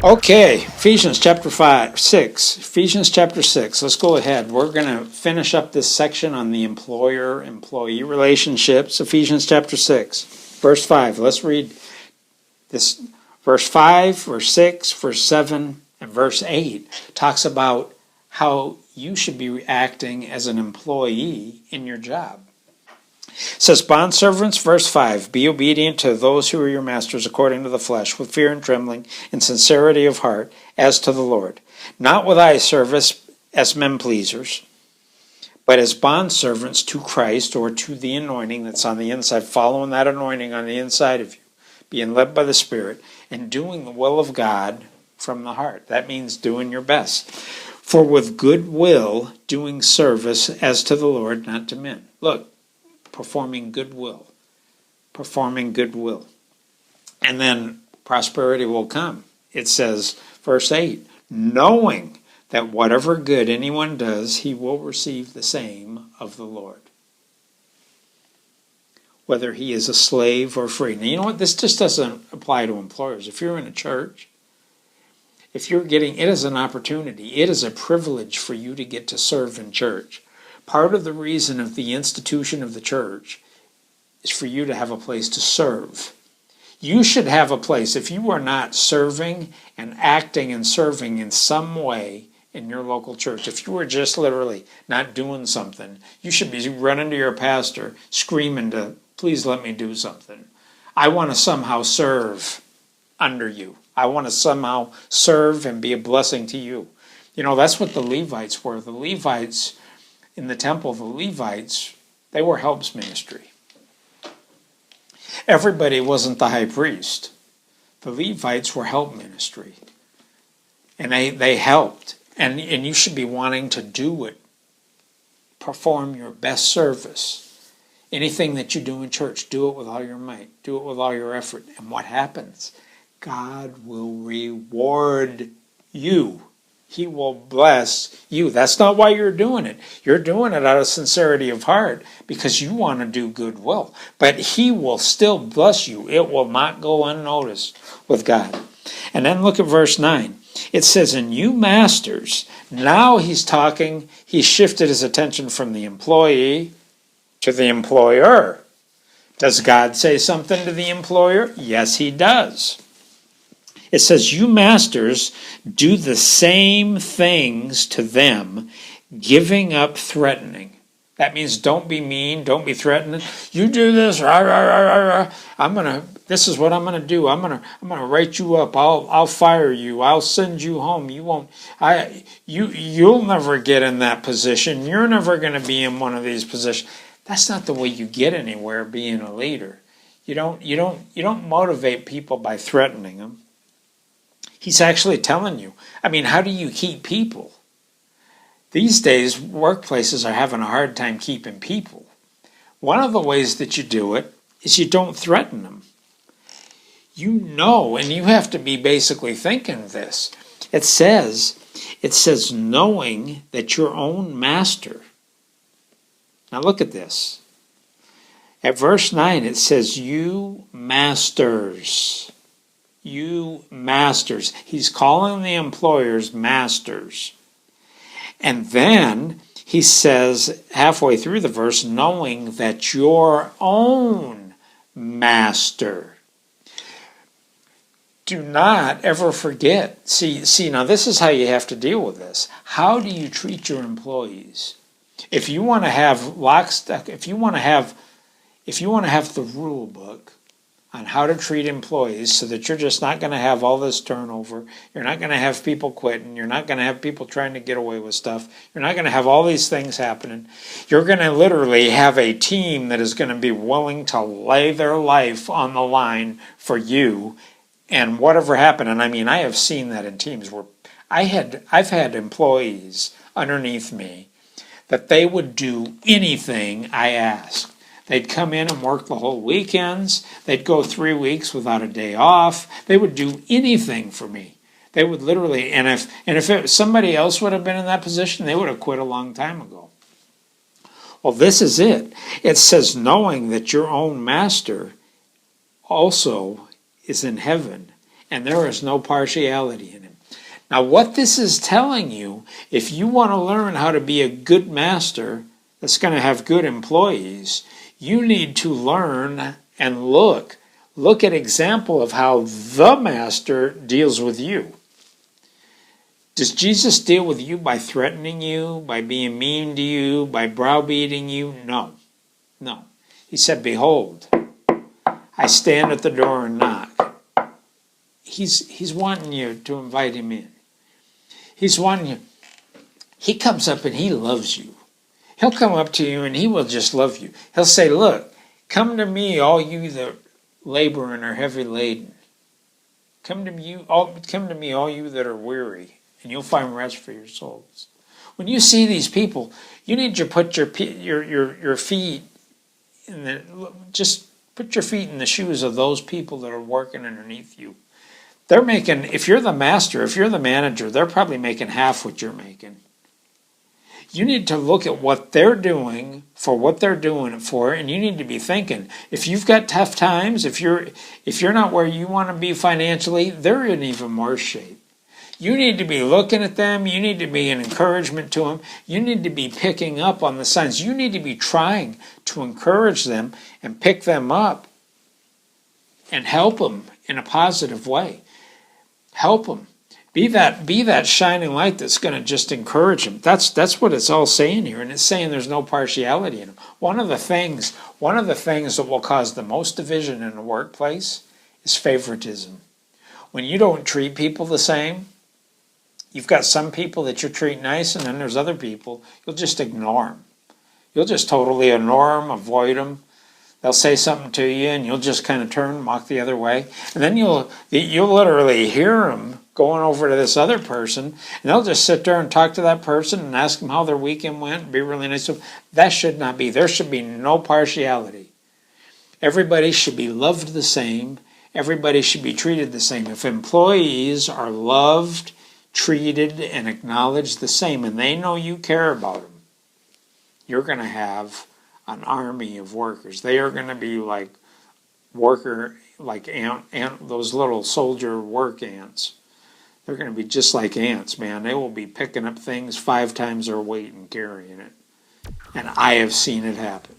Okay, Ephesians chapter 6. Ephesians chapter 6. Let's go ahead. We're going to finish up this section on the employer-employee relationships. Ephesians chapter 6, verse 5. Let's read this. Verse 5, verse 6, verse 7, and verse 8 talks about how you should be acting as an employee in your job. It says, bondservants, verse 5, be obedient to those who are your masters according to the flesh, with fear and trembling and sincerity of heart, as to the Lord, not with eye service as men pleasers, but as bondservants to Christ, or to the anointing that's on the inside, following that anointing on the inside of you, being led by the Spirit, and doing the will of God from the heart. That means doing your best. For with good will, doing service as to the Lord, not to men. Look, performing goodwill. And then prosperity will come. It says, verse 8, knowing that whatever good anyone does, he will receive the same of the Lord, whether he is a slave or free. Now, you know what? This just doesn't apply to employers. If you're in a church, if you're getting, it is an opportunity. It is a privilege for you to get to serve in church. Part of the reason of the institution of the church is for you to have a place to serve. You should have a place. If you are not serving and acting and serving in some way in your local church, if you are just literally not doing something, you should be running to your pastor, screaming to, please let me do something. I want to somehow serve under you. I want to somehow serve and be a blessing to you. You know, that's what the Levites were. The Levites in the temple, the Levites, they were helps ministry. Everybody wasn't the high priest. The Levites were help ministry. And they helped. And you should be wanting to do it. Perform your best service. Anything that you do in church, do it with all your might. Do it with all your effort. And what happens? God will reward you. He will bless you. That's not why you're doing it. You're doing it out of sincerity of heart because you want to do goodwill. But he will still bless you. It will not go unnoticed with God. And then look at verse 9. It says, and you masters, now he's shifted his attention from the employee to the employer. Does God say something to the employer? Yes, he does. It says, you masters, do the same things to them, giving up threatening. That means don't be mean, don't be threatening. You do this, rah, rah, rah, rah. This is what I'm gonna do. I'm gonna write you up. I'll fire you. I'll send you home. You'll never get in that position. You're never gonna be in one of these positions. That's not the way you get anywhere being a leader. You don't motivate people by threatening them. He's actually telling you. I mean, how do you keep people? These days, workplaces are having a hard time keeping people. One of the ways that you do it is you don't threaten them. You know, and you have to be basically thinking this. It says, knowing that your own master. Now look at this. At verse 9, it says, you masters. You masters. He's calling the employers masters. And then he says, halfway through the verse, knowing that your own master. Do not ever forget. See, now this is how you have to deal with this. How do you treat your employees? If you want to have lockstep, if you want to have the rule book on how to treat employees so that you're just not going to have all this turnover. You're not going to have people quitting. You're not going to have people trying to get away with stuff. You're not going to have all these things happening. You're going to literally have a team that is going to be willing to lay their life on the line for you and whatever happened. And I mean, I have seen that in teams where I've had employees underneath me that they would do anything I asked. They'd come in and work the whole weekends. They'd go 3 weeks without a day off. They would do anything for me. They would literally, and if somebody else would have been in that position, they would have quit a long time ago. Well, this is it. It says, knowing that your own master also is in heaven, and there is no partiality in him. Now, what this is telling you, if you want to learn how to be a good master that's going to have good employees, you need to learn and look at example of how the master deals with you. Does Jesus deal with you by threatening you, by being mean to you, by browbeating you? No. He said, behold, I stand at the door and knock. He's wanting you to invite him in. He's wanting you. He comes up and he loves you. He'll come up to you and he will just love you. He'll say, look, come to me, all you that labor and are heavy laden. Come to me, all you that are weary, and you'll find rest for your souls. When you see these people, you need to put your feet just put your feet in the shoes of those people that are working underneath you. They're making, if you're the master, if you're the manager, they're probably making half what you're making. You need to look at what they're doing for what they're doing it for, and you need to be thinking, if you've got tough times, if you're not where you want to be financially, they're in even worse shape. You need to be looking at them. You need to be an encouragement to them. You need to be picking up on the signs. You need to be trying to encourage them and pick them up and help them in a positive way. Help them. Be that shining light that's going to just encourage them. That's what it's all saying here, and it's saying there's no partiality in them. One of the things that will cause the most division in the workplace is favoritism. When you don't treat people the same, you've got some people that you treat nice, and then there's other people you'll just ignore them. You'll just totally ignore them, avoid them. They'll say something to you, and you'll just kind of turn and walk the other way. And then you'll literally hear them going over to this other person, and they'll just sit there and talk to that person and ask them how their weekend went and be really nice to them. That should not be. There should be no partiality. Everybody should be loved the same. Everybody should be treated the same. If employees are loved, treated, and acknowledged the same, and they know you care about them, you're going to have an army of workers. They are going to be like those little soldier work ants. They're going to be just like ants, man. They will be picking up things 5 times their weight and carrying it. And I have seen it happen.